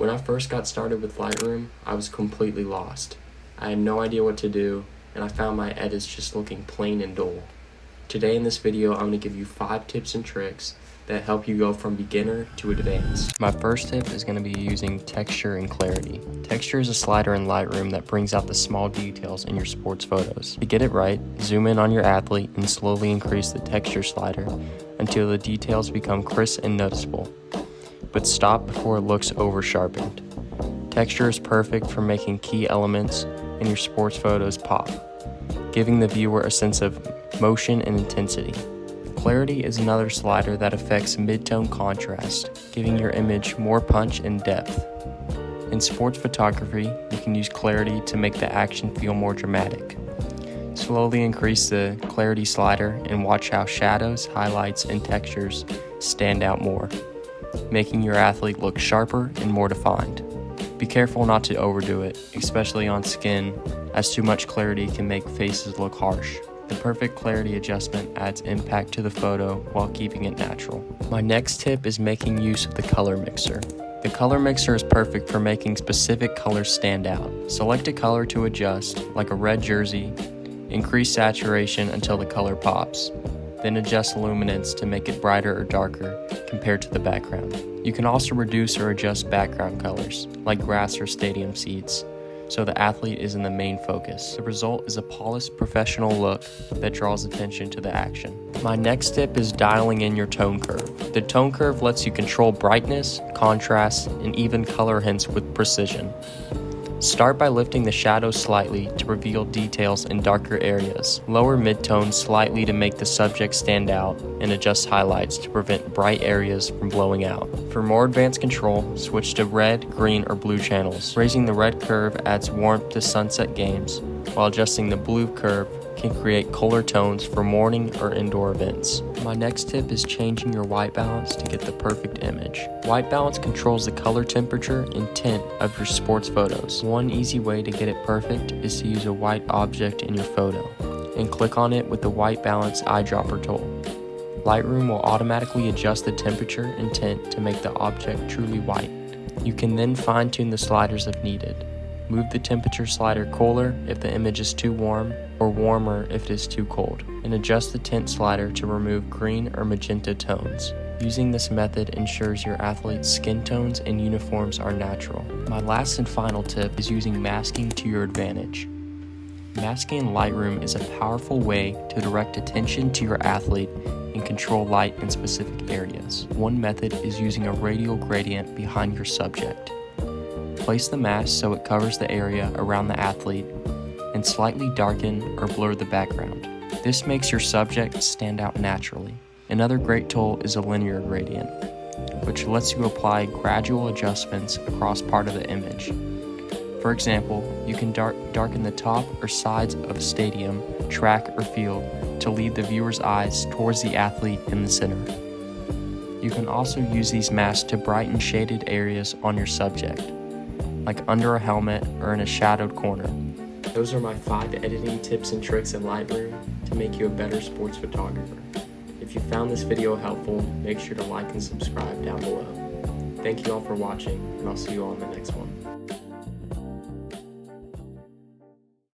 When I first got started with Lightroom, I was completely lost. I had no idea what to do, and I found my edits just looking plain and dull. Today in this video, I'm going to give you 5 tips and tricks that help you go from beginner to advanced. My first tip is going to be using texture and clarity. Texture is a slider in Lightroom that brings out the small details in your sports photos. To get it right, zoom in on your athlete and slowly increase the texture slider until the details become crisp and noticeable. But stop before it looks over-sharpened. Texture is perfect for making key elements in your sports photos pop, giving the viewer a sense of motion and intensity. Clarity is another slider that affects mid-tone contrast, giving your image more punch and depth. In sports photography, you can use clarity to make the action feel more dramatic. Slowly increase the clarity slider and watch how shadows, highlights, and textures stand out more, making your athlete look sharper and more defined. Be careful not to overdo it, especially on skin, as too much clarity can make faces look harsh. The perfect clarity adjustment adds impact to the photo while keeping it natural. My next tip is making use of the color mixer. The color mixer is perfect for making specific colors stand out. Select a color to adjust, like a red jersey, increase saturation until the color pops, then adjust luminance to make it brighter or darker compared to the background. You can also reduce or adjust background colors, like grass or stadium seats, so the athlete is in the main focus. The result is a polished, professional look that draws attention to the action. My next tip is dialing in your tone curve. The tone curve lets you control brightness, contrast, and even color hints with precision. Start by lifting the shadows slightly to reveal details in darker areas. Lower mid-tone slightly to make the subject stand out, and adjust highlights to prevent bright areas from blowing out. For more advanced control, switch to red, green, or blue channels. Raising the red curve adds warmth to sunset games, while adjusting the blue curve can create cooler tones for morning or indoor events. My next tip is changing your white balance to get the perfect image. White balance controls the color temperature and tint of your sports photos. One easy way to get it perfect is to use a white object in your photo and click on it with the white balance eyedropper tool. Lightroom will automatically adjust the temperature and tint to make the object truly white. You can then fine-tune the sliders if needed. Move the temperature slider cooler if the image is too warm, or warmer if it is too cold, and adjust the tint slider to remove green or magenta tones. Using this method ensures your athlete's skin tones and uniforms are natural. My last and final tip is using masking to your advantage. Masking in Lightroom is a powerful way to direct attention to your athlete and control light in specific areas. One method is using a radial gradient behind your subject. Place the mask so it covers the area around the athlete and slightly darken or blur the background. This makes your subject stand out naturally. Another great tool is a linear gradient, which lets you apply gradual adjustments across part of the image. For example, you can darken the top or sides of a stadium, track, or field to lead the viewer's eyes towards the athlete in the center. You can also use these masks to brighten shaded areas on your subject, like under a helmet or in a shadowed corner. Those are my 5 editing tips and tricks in Lightroom to make you a better sports photographer. If you found this video helpful, make sure to like and subscribe down below. Thank you all for watching, and I'll see you all in the next one.